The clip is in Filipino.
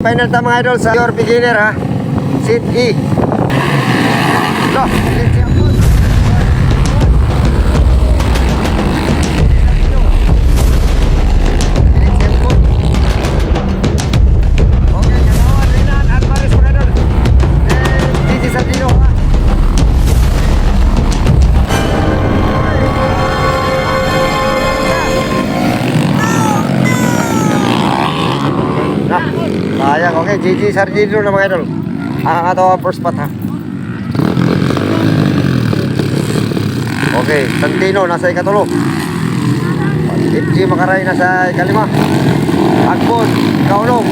Final ta mga idol sa your beginner ha. Seat E. Go. Sayang, okay, GG Sardino na mga idol. Ang ato first spot ha. Okay, Santino nasa ikatulo. FG Makaray nasa ikalima. Agbon, ikaulong.